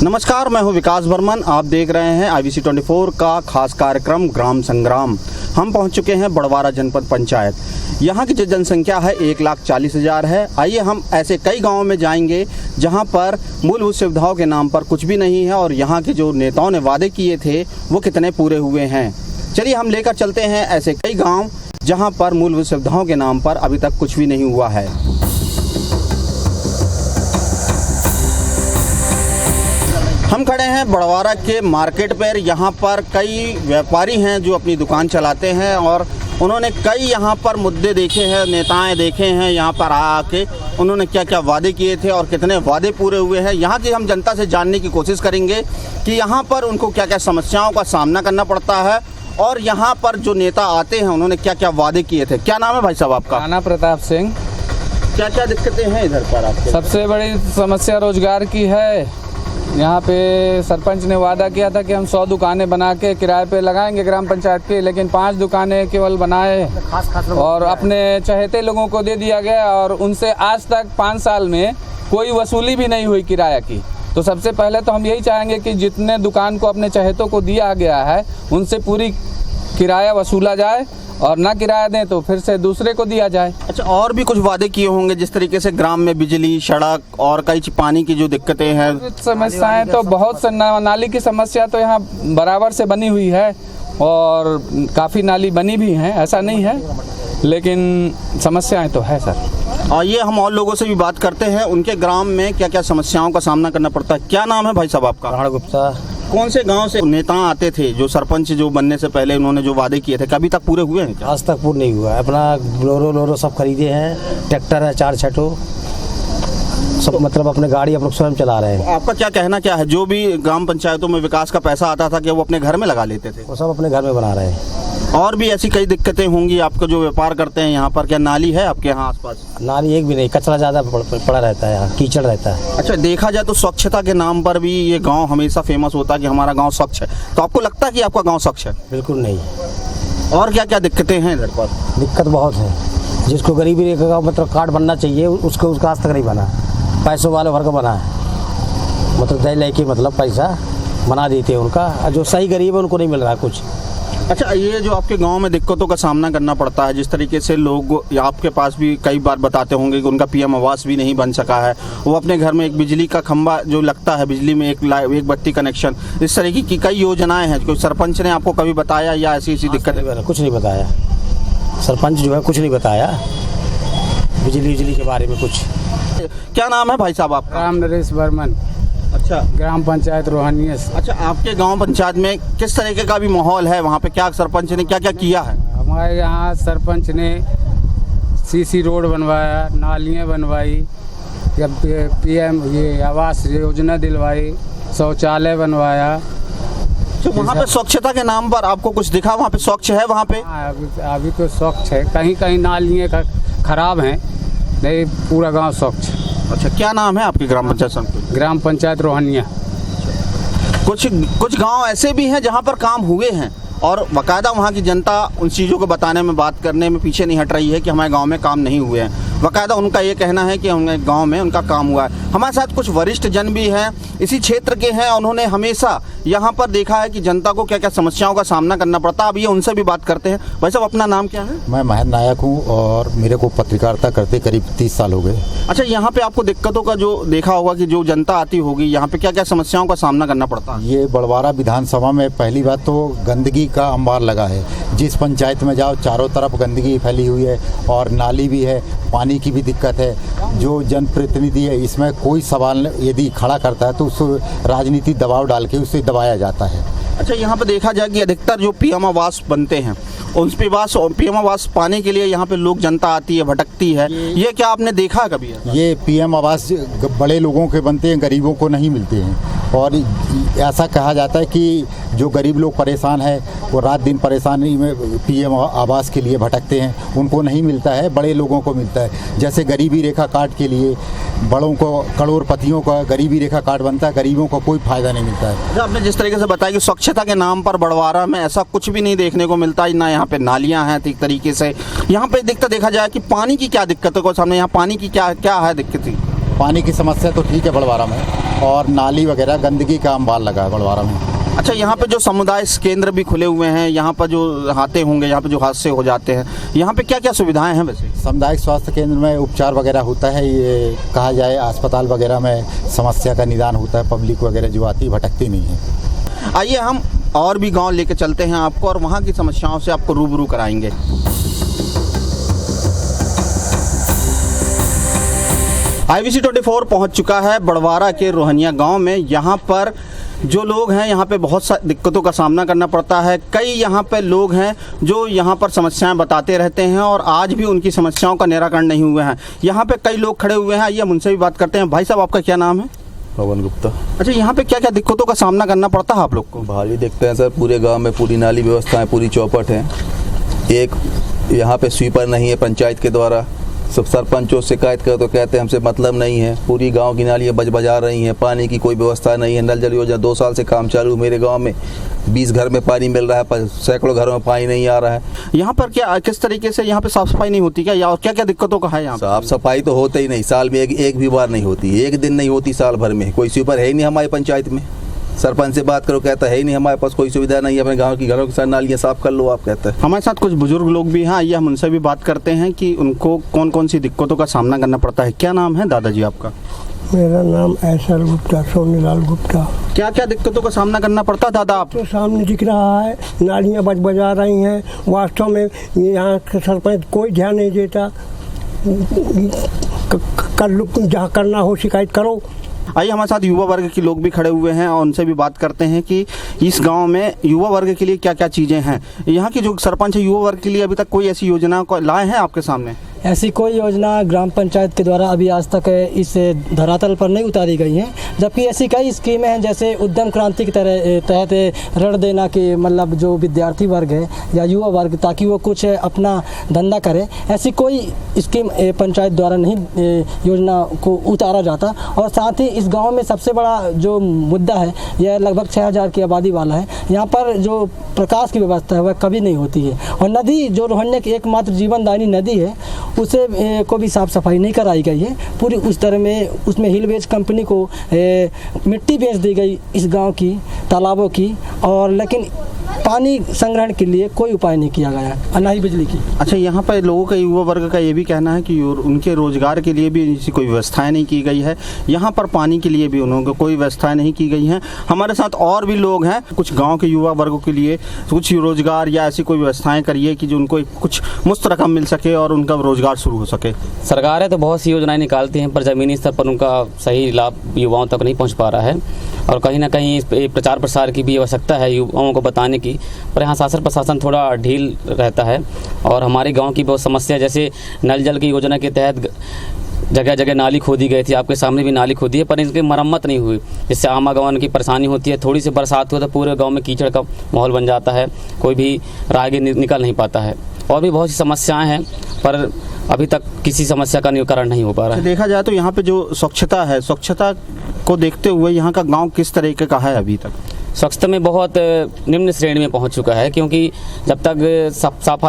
नमस्कार, मैं हूं विकास बर्मन। आप देख रहे हैं IBC 24 का खास कार्यक्रम ग्राम संग्राम। हम पहुंच चुके हैं बड़वारा जनपद पंचायत। यहां की जो जनसंख्या है 1,40,000 है। आइए हम ऐसे कई गांवों में जाएंगे जहां पर मूलभूत सुविधाओं के नाम पर कुछ भी नहीं है और यहां के जो नेताओं ने वादे किए थे वो कितने पूरे हुए हैं। चलिए हम लेकर चलते हैं ऐसे कई गाँव जहाँ पर मूलभूत सुविधाओं के नाम पर अभी तक कुछ भी नहीं हुआ है। हम खड़े हैं बड़वारा के मार्केट पर। यहाँ पर कई व्यापारी हैं जो अपनी दुकान चलाते हैं और उन्होंने कई यहाँ पर मुद्दे देखे हैं, नेताएं देखे हैं। यहाँ पर आके उन्होंने क्या क्या वादे किए थे और कितने वादे पूरे हुए हैं। यहाँ की हम जनता से जानने की कोशिश करेंगे कि यहाँ पर उनको क्या क्या समस्याओं का सामना करना पड़ता है और यहाँ पर जो नेता आते हैं उन्होंने क्या क्या वादे किए थे। क्या नाम है भाई साहब आपका? राणा प्रताप सिंह। क्या क्या दिक्कतें हैं इधर पर आपके? सबसे बड़ी समस्या रोजगार की है। यहाँ पे सरपंच ने वादा किया था कि हम 100 दुकानें बना के किराए पे लगाएंगे ग्राम पंचायत की, लेकिन 5 दुकानें केवल बनाए और अपने चहेते लोगों को दे दिया गया और उनसे आज तक 5 साल में कोई वसूली भी नहीं हुई किराया की। तो सबसे पहले तो हम यही चाहेंगे कि जितने दुकान को अपने चहेतों को दिया गया है उनसे पूरी किराया वसूला जाए और ना किराया दें तो फिर से दूसरे को दिया जाए। अच्छा, और भी कुछ वादे किए होंगे जिस तरीके से ग्राम में बिजली, सड़क और कई पानी की जो दिक्कतें हैं। समस्याएं तो बहुत से नाली की समस्या तो यहाँ बराबर से बनी हुई है और काफ़ी नाली बनी भी हैं, ऐसा नहीं है, लेकिन समस्याएं तो है सर। आइए हम और लोगों से भी बात करते हैं, उनके ग्राम में क्या क्या समस्याओं का सामना करना पड़ता है। क्या नाम है भाई साहब आपका? राणा गुप्ता। कौन से गांव से नेता आते थे जो सरपंच जो बनने से पहले उन्होंने जो वादे किए थे, कभी तक पूरे हुए हैं क्या? आज तक पूर्ण नहीं हुआ है। अपना बोलेरो सब खरीदे हैं, ट्रैक्टर है 4-6 सब, मतलब अपने गाड़ी अपने स्वयं चला रहे हैं। आपका क्या कहना क्या है? जो भी ग्राम पंचायतों में विकास का पैसा आता था क्या वो अपने घर में लगा लेते थे? वो सब अपने घर में बना रहे हैं। और भी ऐसी कई दिक्कतें होंगी आपको जो व्यापार करते हैं यहाँ पर। क्या नाली है आपके यहाँ आसपास? नाली एक भी नहीं, कचरा ज़्यादा पड़ा रहता है, यहाँ कीचड़ रहता है। अच्छा, देखा जाए तो स्वच्छता के नाम पर भी ये गांव हमेशा फेमस होता है कि हमारा गांव स्वच्छ है। तो आपको लगता है कि आपका गांव स्वच्छ है? बिल्कुल नहीं। और क्या क्या दिक्कतें हैं इधर पर? दिक्कत बहुत है। जिसको गरीबी रेखा का मतलब कार्ड बनना चाहिए उसको उसका आज तक नहीं बना। पैसों वाले भर का बना है, मतलब दे लेके मतलब पैसा बना देते हैं उनका, जो सही गरीब है उनको नहीं मिल रहा कुछ। अच्छा, ये जो आपके गांव में दिक्कतों का सामना करना पड़ता है, जिस तरीके से लोग आपके पास भी कई बार बताते होंगे कि उनका PM आवास भी नहीं बन सका है, वो अपने घर में एक बिजली का खंभा जो लगता है, बिजली में एक बत्ती कनेक्शन, इस तरीके की कई योजनाएं हैं। कोई सरपंच ने आपको कभी बताया या ऐसी दिक्कत? कुछ नहीं बताया, सरपंच जो है कुछ नहीं बताया बिजली के बारे में कुछ। क्या नाम है भाई साहब आपका? राम नरेश बर्मन। अच्छा, ग्राम पंचायत रोहानिया। अच्छा, आपके गांव पंचायत में किस तरीके का भी माहौल है? वहाँ पे क्या सरपंच ने क्या क्या किया है? हमारे यहाँ सरपंच ने CC रोड बनवाया, नालियाँ बनवाई, PM ये आवास योजना दिलवाई, शौचालय बनवाया। तो वहाँ पे स्वच्छता के नाम पर आपको कुछ दिखा? वहाँ पे स्वच्छ है वहाँ पे? अभी तो स्वच्छ है, कहीं कहीं नालियाँ खराब हैं, नहीं पूरा गांव स्वच्छ। अच्छा, क्या नाम है आपकी ग्राम पंचायत समिति? ग्राम पंचायत रोहानिया। कुछ गांव ऐसे भी हैं जहां पर काम हुए हैं और बाकायदा वहां की जनता उन चीज़ों को बताने में, बात करने में पीछे नहीं हट रही है कि हमारे गांव में काम नहीं हुए हैं। बाकायदा उनका ये कहना है कि हमारे गांव में उनका काम हुआ है। हमारे साथ कुछ वरिष्ठ जन भी हैं, इसी क्षेत्र के हैं। उन्होंने हमेशा यहाँ पर देखा है कि जनता को क्या क्या समस्याओं का सामना करना पड़ता है। अब ये उनसे भी बात करते हैं। भाई साहब, अपना नाम क्या है? मैं महेंद्र नायक हूँ और मेरे को पत्रकारिता करते करीब 30 साल हो गए। अच्छा, यहाँ पे आपको दिक्कतों का जो देखा होगा कि जो जनता आती होगी यहाँ पे क्या क्या समस्याओं का सामना करना पड़ता है? ये बड़वारा विधानसभा में पहली बात तो गंदगी का अंबार लगा है। जिस पंचायत में जाओ चारों तरफ गंदगी फैली हुई है और नाली भी है, पानी की भी दिक्कत है। जो जनप्रतिनिधि है इसमें कोई सवाल यदि खड़ा करता है तो उस राजनीति दबाव डाल के उसे दबाया जाता है। अच्छा, यहाँ पे देखा जाए कि अधिकतर जो PM आवास बनते हैं उन PM आवास पाने के लिए यहाँ पे लोग, जनता आती है, भटकती है। ये क्या आपने देखा कभी? ये PM आवास बड़े लोगों के बनते हैं, गरीबों को नहीं मिलते हैं। और ऐसा कहा जाता है कि जो गरीब लोग परेशान हैं वो रात दिन परेशानी में PM आवास के लिए भटकते हैं, उनको नहीं मिलता है, बड़े लोगों को मिलता है। जैसे गरीबी रेखा कार्ड के लिए बड़ों को, करोड़पतियों का गरीबी रेखा कार्ड बनता है, गरीबों को कोई फायदा नहीं मिलता है। आपने जिस तरीके से बताया कि स्वच्छता के नाम पर बड़वारा में ऐसा कुछ भी नहीं देखने को मिलता, ना यहाँ पे नालियाँ हैं ठीक तरीके से। यहाँ पे देखा जाए कि पानी की क्या दिक्कत है, सामने यहाँ पानी की क्या क्या है दिक्कत? पानी की समस्या तो ठीक है बड़वारा में, और नाली वगैरह गंदगी का अंबार लगा है बड़वारा में। अच्छा, यहाँ पे जो समुदाय केंद्र भी खुले हुए हैं, यहाँ पर जो हादसे होंगे, यहाँ पे जो हादसे हो जाते हैं, यहाँ पे क्या क्या सुविधाएं हैं वैसे? सामुदायिक स्वास्थ्य केंद्र में उपचार वगैरह होता है, ये कहा जाए अस्पताल वगैरह में समस्या का निदान होता है, पब्लिक वगैरह जो आती भटकती नहीं है। आइए हम और भी गांव लेके चलते हैं आपको, और वहाँ की समस्याओं से आपको रूबरू कराएंगे। IBC 24 पहुंच चुका है बड़वारा के रोहनिया गांव में। यहाँ पर जो लोग हैं, यहाँ पे बहुत सा दिक्कतों का सामना करना पड़ता है। कई यहाँ पे लोग हैं जो यहाँ पर समस्याएं बताते रहते हैं, और आज भी उनकी समस्याओं का निराकरण नहीं हुआ है। यहाँ पे कई लोग खड़े हुए हैं, आइए हम उनसे भी बात करते हैं। भाई साहब, आपका क्या नाम है? पवन गुप्ता। अच्छा, यहाँ पे क्या क्या दिक्कतों का सामना करना पड़ता है आप लोग को? भारी देखते हैं सर, पूरे गांव में पूरी नाली व्यवस्था है, पूरी चौपट है। एक यहाँ पे स्वीपर नहीं है पंचायत के द्वारा, सब सरपंचों से शिकायत करो तो कहते हैं हमसे मतलब नहीं है। पूरी गांव की नालियाँ बजा रही हैं, पानी की कोई व्यवस्था नहीं है। नल जल योजना 2 साल से काम चालू, मेरे गांव में 20 घर में पानी मिल रहा है, पर सैकड़ों घरों में पानी नहीं आ रहा है। यहाँ पर क्या किस तरीके से यहाँ पे साफ सफाई नहीं होती क्या, या और क्या क्या दिक्कतों का है यहाँ? साफ सफाई तो होते ही नहीं, साल में एक भी बार नहीं होती, एक दिन नहीं होती साल भर में। कोई स्वीपर है ही नहीं हमारी पंचायत में। सरपंच से बात करो, कहता है ही नहीं हमारे पास कोई सुविधा नहीं है, अपने गांव की घरों के साथ नालियाँ साफ कर लो आप, कहता है। हमारे साथ कुछ बुजुर्ग लोग भी हैं, आइए हम उनसे भी बात करते हैं कि उनको कौन कौन सी दिक्कतों का सामना करना पड़ता है। क्या नाम है दादाजी आपका? मेरा नाम ऐशर गुप्ता, सोनीलाल गुप्ता। क्या क्या दिक्कतों का सामना करना पड़ता है दादा आप? तो सामने दिख रहा है, नालियाँ बजा रही हैं। वास्तव में यहाँ के सरपंच कोई ध्यान नहीं देता। कर लो, जहाँ करना हो शिकायत करो। आइए हमारे साथ युवा वर्ग के लोग भी खड़े हुए हैं, और उनसे भी बात करते हैं कि इस गांव में युवा वर्ग के लिए क्या क्या चीज़ें हैं। यहाँ की जो सरपंच है, युवा वर्ग के लिए अभी तक कोई ऐसी योजना को लाए हैं आपके सामने? ऐसी कोई योजना ग्राम पंचायत के द्वारा अभी आज तक इस धरातल पर नहीं उतारी गई हैं, जबकि ऐसी कई स्कीमें हैं, जैसे उद्यम क्रांति के तहत ऋण देना कि मतलब जो विद्यार्थी वर्ग है या युवा वर्ग, ताकि वो कुछ अपना धंधा करे। ऐसी कोई स्कीम पंचायत द्वारा नहीं योजना को उतारा जाता। और साथ ही इस गांव में सबसे बड़ा जो मुद्दा है, यह लगभग 6000 की आबादी वाला है। यहाँ पर जो प्रकाश की व्यवस्था है वह कभी नहीं होती है, और नदी जो रोहन्या की एकमात्र जीवनदायिनी नदी है, उसे को भी साफ़ सफाई नहीं कराई गई है। पूरी उस तरह में उसमें हिलवेज कंपनी को मिट्टी बेच दी गई इस गांव की तालाबों की, और लेकिन पानी संग्रहण के लिए कोई उपाय नहीं किया गया, और ना ही बिजली की। अच्छा, यहाँ पर लोगों का, युवा वर्ग का ये भी कहना है कि उनके रोजगार के लिए भी ऐसी कोई व्यवस्थाएं नहीं की गई है। यहाँ पर पानी के लिए भी उन्होंने कोई व्यवस्थाएं नहीं की गई हैं। हमारे साथ और भी लोग हैं, कुछ गांव के युवा वर्गों के लिए कुछ रोजगार या ऐसी कोई व्यवस्थाएं करिए कि जो उनको कुछ मुफ्त रकम मिल सके और उनका रोजगार शुरू हो सके। सरकारें तो बहुत सी योजनाएं निकालती हैं, पर ज़मीनी स्तर पर उनका सही लाभ युवाओं तक नहीं पहुँच पा रहा है, और कहीं ना कहीं प्रचार प्रसार की भी आवश्यकता है युवाओं को बताने की, पर यहाँ शासन प्रशासन थोड़ा ढील रहता है। और हमारे गांव की बहुत समस्या, जैसे नल जल की योजना के तहत जगह जगह नाली खोदी गई थी, आपके सामने भी नाली खोदी है, पर इसकी मरम्मत नहीं हुई, जिससे आवागमन की परेशानी होती है। थोड़ी सी बरसात हो तो पूरे गाँव में कीचड़ का माहौल बन जाता है, कोई भी राहगीर निकल नहीं पाता है। और भी बहुत सी समस्याएँ हैं, पर अभी तक किसी समस्या का निवारण नहीं हो पा रहा है। देखा जाए तो यहाँ पे जो स्वच्छता है, स्वच्छता को देखते हुए यहाँ का गांव किस तरीके का है अभी तक? स्वच्छता में बहुत निम्न श्रेणी में पहुंच चुका है, क्योंकि जब तक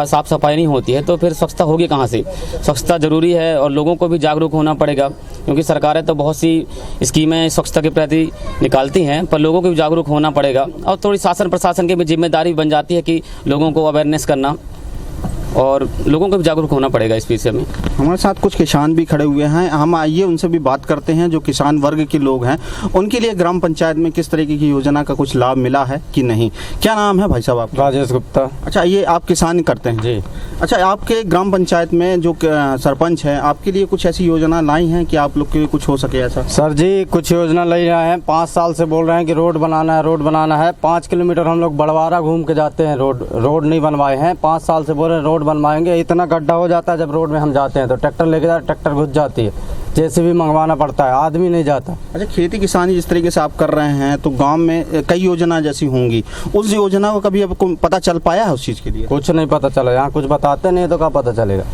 साफ सफाई नहीं होती है तो फिर स्वच्छता होगी कहां से। स्वच्छता ज़रूरी है, और लोगों को भी जागरूक होना पड़ेगा, क्योंकि सरकारें तो बहुत सी स्कीमें स्वच्छता के प्रति निकालती हैं, पर लोगों को भी जागरूक होना पड़ेगा। और थोड़ी शासन प्रशासन की भी जिम्मेदारी बन जाती है कि लोगों को अवेयरनेस करना, और लोगों को भी जागरूक होना पड़ेगा इस विषय में। हमारे साथ कुछ किसान भी खड़े हुए हैं, हम आइए उनसे भी बात करते हैं। जो किसान वर्ग के लोग हैं, उनके लिए ग्राम पंचायत में किस तरीके की योजना का कुछ लाभ मिला है कि नहीं? क्या नाम है भाई साहब आपका? राजेश गुप्ता। अच्छा, ये आप किसान करते हैं जी। अच्छा, आपके ग्राम पंचायत में जो सरपंच हैं, आपके लिए कुछ ऐसी योजना लाई हैं कि आप लोग के लिए कुछ हो सके ऐसा? सर जी, कुछ योजना ले रहे हैं। 5 साल से बोल रहे हैं कि रोड बनाना है, रोड बनाना है। 5 किलोमीटर हम लोग बड़वारा घूम के जाते हैं, रोड नहीं बनवाए हैं। 5 साल से बोल रहे हैं रोड बनवाएंगे। इतना गड्ढा हो जाता है जब रोड में हम जाते हैं तो ट्रैक्टर लेके जाते, ट्रैक्टर घुस जाती है, जेसीबी मंगवाना पड़ता है, आदमी नहीं जाता। अच्छा, खेती किसानी जिस तरीके से आप कर रहे हैं, तो गांव में कई योजना जैसी होंगी, उस योजना को कभी आपको पता चल पाया है उस चीज़ के लिए? कुछ नहीं पता चला, यहाँ कुछ बताते नहीं तो क्या पता चलेगा।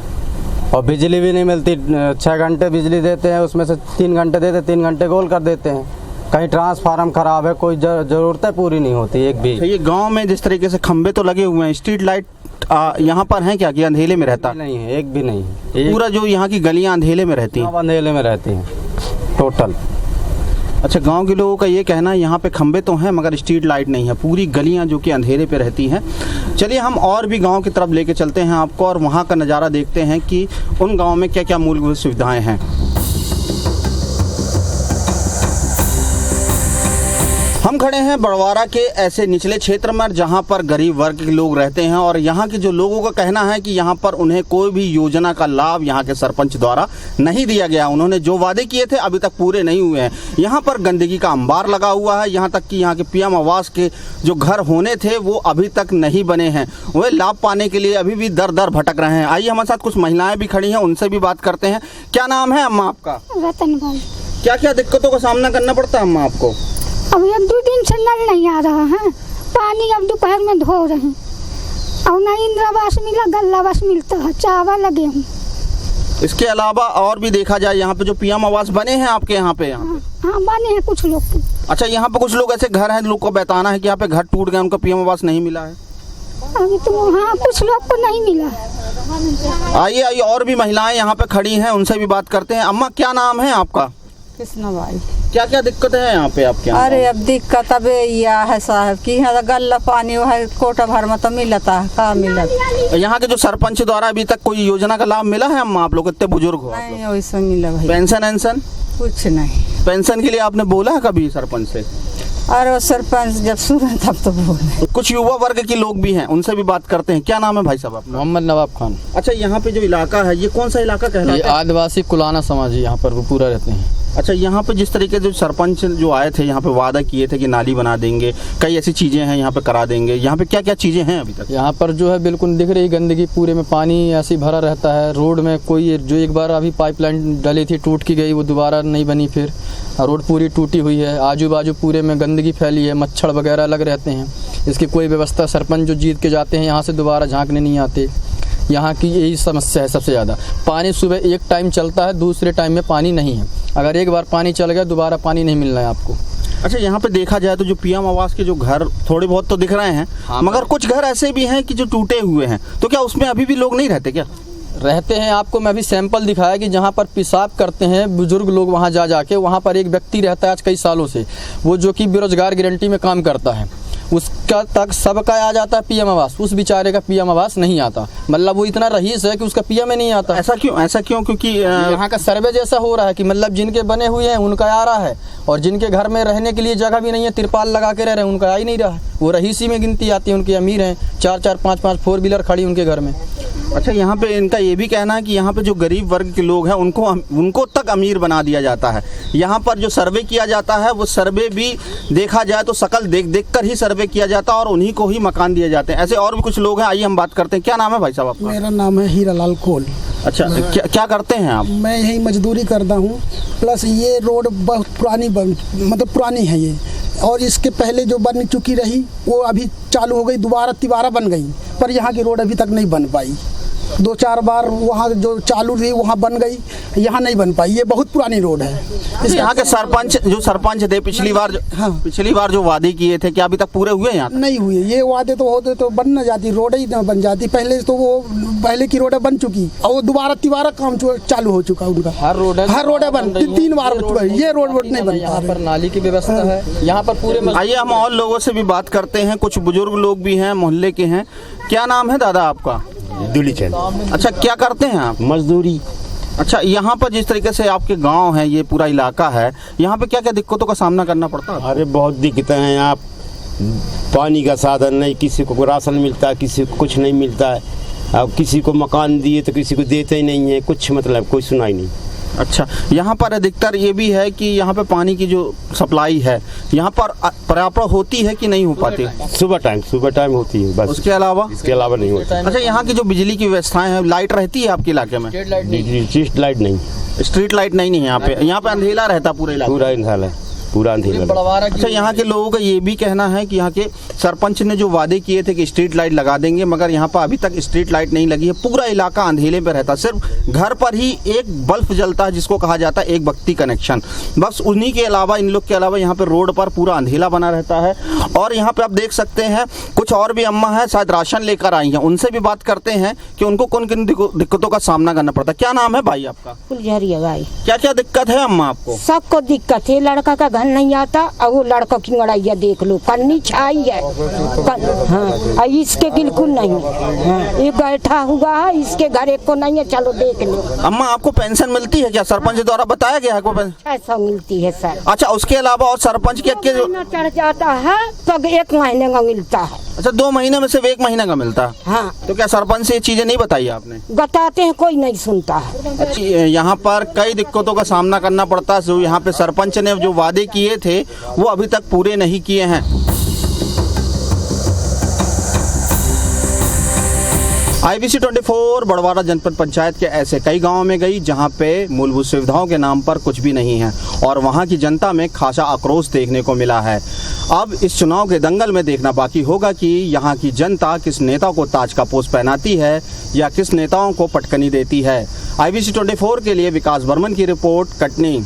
और बिजली भी नहीं मिलती, 6 घंटे बिजली देते हैं, उसमें से 3 घंटे देते, 3 घंटे गोल कर देते हैं। कहीं ट्रांसफार्मर खराब है, कोई ज़रूरतें पूरी नहीं होती एक भी। ये गांव में जिस तरीके से खंबे तो लगे हुए हैं, स्ट्रीट लाइट यहाँ पर हैं क्या कि अंधेले में रहता? नहीं है, एक भी नहीं है। पूरा जो यहाँ की गलियाँ अंधेले में रहती हैं? अंधेले में रहती हैं। टोटल। अच्छा, गांव के लोगों का ये कहना है यहाँ पे खंबे तो हैं मगर स्ट्रीट लाइट नहीं है, पूरी गलियाँ जो कि अंधेरे पे रहती हैं। चलिए हम और भी गांव की तरफ लेके चलते हैं आपको और वहाँ का नज़ारा देखते हैं कि उन गाँव में क्या क्या मूलभूत सुविधाएँ हैं। हम खड़े हैं बड़वारा के ऐसे निचले क्षेत्र में जहां पर गरीब वर्ग के लोग रहते हैं और यहां के जो लोगों का कहना है कि यहां पर उन्हें कोई भी योजना का लाभ यहां के सरपंच द्वारा नहीं दिया गया। उन्होंने जो वादे किए थे अभी तक पूरे नहीं हुए हैं। यहां पर गंदगी का अंबार लगा हुआ है, यहां तक कि यहां के पीएम आवास के जो घर होने थे वो अभी तक नहीं बने हैं। वे लाभ पाने के लिए अभी भी दर दर भटक रहे हैं। आइए हमारे साथ कुछ महिलाएं भी खड़ी हैं, उनसे भी बात करते हैं। क्या नाम है अम्मा आपका? रतन भाई। क्या क्या दिक्कतों का सामना करना पड़ता है अम्मा आपको? अब 1-2 दिन से नल नहीं आ रहा है, पानी अब दोपहर में धो रहे हैं और ना इंदिरावास मिला, गल्लावास मिलता है, चावल लगे हूँ। इसके अलावा और भी देखा जाए यहाँ पे जो पीएम आवास बने हैं आपके यहाँ पे? हाँ बने हैं कुछ लोग के। अच्छा, यहाँ पे कुछ लोग ऐसे घर हैं लोग को बताना है कि यहाँ पे घर टूट गए, उनको पीएम आवास नहीं मिला है। अभी तो हाँ कुछ लोग को नहीं मिला है। आइए आइए और भी महिलाएं यहाँ पे खड़ी हैं, उनसे भी बात करते हैं। अम्मा क्या नाम है आपका? कृष्णाबाई। क्या क्या दिक्कत है यहाँ पे आपके यहाँ? अरे अब दिक्कत अब यह है साहब कि यहाँ गल्ला पानी है, कोटा भर में तो मिलता है, कहाँ मिलता? यहाँ के जो सरपंच द्वारा अभी तक कोई योजना का लाभ मिला है अम्मा? आप लोग इतने बुजुर्ग हो। नहीं वैसे मिला भाई। पेंशन एंशन कुछ नहीं। पेंशन के लिए आपने बोला है कभी सरपंच से? अरे वो सरपंच जब सुने तब तो बोले। कुछ युवा वर्ग के लोग भी हैं, उनसे भी बात करते हैं। क्या नाम है भाई साहब आपका? मोहम्मद नवाब खान। अच्छा, यहाँ पे जो इलाका है ये कौन सा इलाका कहलाता है? आदिवासी कुलाना समाज यहाँ पर वो पूरा रहते हैं। अच्छा, यहाँ पे जिस तरीके से सरपंच जो आए थे यहाँ पे वादा किए थे कि नाली बना देंगे, कई ऐसी चीज़ें हैं यहाँ पे करा देंगे, यहाँ पे क्या क्या चीज़ें हैं अभी तक? यहाँ पर जो है बिल्कुल दिख रही गंदगी, पूरे में पानी ऐसे भरा रहता है। रोड में कोई जो एक बार अभी पाइपलाइन डली थी टूट की गई, वो दोबारा नहीं बनी, फिर रोड पूरी टूटी हुई है। आजू बाजू पूरे में गंदगी फैली है, मच्छर वगैरह लग रहते हैं। इसकी कोई व्यवस्था, सरपंच जो जीत के जाते हैं यहाँ से दोबारा झांकने नहीं आते। यहाँ की यही समस्या है सबसे ज़्यादा। पानी सुबह एक टाइम चलता है, दूसरे टाइम में पानी नहीं है। अगर एक बार पानी चल गया दोबारा पानी नहीं मिलना है आपको। अच्छा, यहाँ पे देखा जाए तो जो पीएम आवास के जो घर थोड़े बहुत तो दिख रहे हैं, मगर कुछ घर ऐसे भी हैं कि जो टूटे हुए हैं, तो क्या उसमें अभी भी लोग नहीं रहते क्या? रहते हैं। आपको मैं अभी सैंपल दिखाया कि जहाँ पर पेशाब करते हैं बुजुर्ग लोग, वहाँ जा जाके वहाँ पर एक व्यक्ति रहता है आज कई सालों से, वो जो कि बेरोजगार गारंटी में काम करता है, उसका तक सबका आ जाता है पीएम आवास, उस बेचारे का पीएम आवास नहीं आता। मतलब वो इतना रईस है कि उसका पीएम ही नहीं आता। ऐसा क्यों? ऐसा क्यों? क्योंकि यहाँ का सर्वे जैसा हो रहा है कि मतलब जिनके बने हुए हैं उनका आ रहा है, और जिनके घर में रहने के लिए जगह भी नहीं है, तिरपाल लगा के रह रहे हैं, उनका आ ही नहीं रहा है। वो रईसी में गिनती आती है। उनके अमीर हैं, 4-4, 5-5 4 व्हीलर खड़ी उनके घर में। अच्छा, यहाँ पे इनका ये भी कहना है कि यहाँ पे जो गरीब वर्ग के लोग हैं उनको तक अमीर बना दिया जाता है। यहाँ पर जो सर्वे किया जाता है वो सर्वे भी देखा जाए तो शकल देख कर ही सर्वे किया जाता है और उन्हीं को ही मकान दिए जाते हैं। ऐसे और भी कुछ लोग हैं, आइए हम बात करते हैं। क्या नाम है भाई साहब आपका? मेरा नाम है हीरालाल कोल। अच्छा, क्या करते हैं आप? मैं यही मजदूरी करता हूँ। प्लस ये रोड बहुत पुरानी है ये, और इसके पहले जो बन चुकी रही वो अभी चालू हो गई, दोबारा बन गई, पर यहाँ की रोड अभी तक नहीं बन पाई। 2-4 बार वहाँ जो चालू थी वहाँ बन गई, यहाँ नहीं बन पाई। ये बहुत पुरानी रोड है। यहाँ के सरपंच थे पिछली बार जो वादे किए थे, क्या अभी तक पूरे हुए? यहाँ नहीं हुए। ये वादे तो होते तो बन न जाती, रोड ही न बन जाती। पहले की रोड बन चुकी और वो दोबारा काम चालू हो चुका उनका। हर रोड बन 3 बार, ये रोड नहीं बन। यहाँ पर नाली की व्यवस्था है यहाँ पर पूरे। आइए हम और लोगों से भी बात करते हैं। कुछ बुजुर्ग लोग भी हैं, मोहल्ले के हैं। क्या नाम है दादा आपका? दुलीचंद। अच्छा, क्या करते हैं आप? मजदूरी। अच्छा, यहाँ पर जिस तरीके से आपके गांव है, ये पूरा इलाका है, यहाँ पे क्या क्या दिक्कतों का सामना करना पड़ता है? अरे बहुत दिक्कतें हैं यहाँ। पानी का साधन नहीं, किसी को राशन मिलता है, किसी को कुछ नहीं मिलता है। अब किसी को मकान दिए तो किसी को देते ही नहीं है, कुछ मतलब कोई सुनाई नहीं। अच्छा, यहाँ पर अधिकतर ये भी है कि यहाँ पे पानी की जो सप्लाई है यहाँ पर पर्याप्त होती है कि नहीं हो पाती? सुबह टाइम होती है बस, इसके अलावा नहीं होती। अच्छा, यहाँ की जो बिजली की व्यवस्थाएं हैं, लाइट रहती है आपके इलाके में? स्ट्रीट लाइट नहीं। स्ट्रीट लाइट नहीं है यहाँ पे। यहाँ पे अंधेरा रहता पूरे इलाके? पूरा अंधेरा है। पूरा अंधेरा लगा। अच्छा, यहाँ के लोगों का ये भी कहना है कि यहाँ के सरपंच ने जो वादे किए थे कि स्ट्रीट लाइट लगा देंगे, मगर यहाँ पर अभी तक स्ट्रीट लाइट नहीं लगी है। पूरा इलाका अंधेरे में रहता है, सिर्फ घर पर ही एक बल्ब जलता है जिसको कहा जाता है एक बत्ती कनेक्शन। बस उन्हीं के अलावा, इन लोग के अलावा यहाँ पे रोड पर पूरा अंधेरा बना रहता है। और यहाँ पे आप देख सकते हैं कुछ और भी अम्मा है, शायद राशन लेकर आई हैं, उनसे भी बात करते हैं कि उनको कौन किन दिक्कतों का सामना करना पड़ता है। क्या नाम है भाई आपका? फुलझरिया भाई। क्या क्या दिक्कत है अम्मा आपको? सबको दिक्कत है, लड़का का घर नहीं आता और वो लड़का की लड़ाइया देख लो, कन्नी छाई है। हाँ, इसके बिल्कुल नहीं। हाँ, ये बैठा हुआ है, इसके घर एक को नहीं है, चलो देख लो। अम्मा आपको पेंशन मिलती है क्या? सरपंच द्वारा बताया गया है को? 600 मिलती है सर। अच्छा, उसके अलावा और सरपंच के चढ़ जाता है तो 1 महीने का मिलता है। अच्छा, 2 महीने में सिर्फ 1 महीने का मिलता है? हाँ। तो क्या सरपंच से ये चीजें नहीं बताई आपने? बताते हैं, कोई नहीं सुनता है। यहाँ पर कई दिक्कतों का सामना करना पड़ता है। जो यहाँ पे सरपंच ने जो वादे किए थे वो अभी तक पूरे नहीं किए हैं। IBC 24 बड़वारा जनपद पंचायत के ऐसे कई गांवों में गई जहां पे मूलभूत सुविधाओं के नाम पर कुछ भी नहीं है और वहां की जनता में खासा आक्रोश देखने को मिला है। अब इस चुनाव के दंगल में देखना बाकी होगा कि यहां की जनता किस नेता को ताज का पोष पहनाती है या किस नेताओं को पटकनी देती है। IBC 24 के लिए विकास बर्मन की रिपोर्ट, कटनी।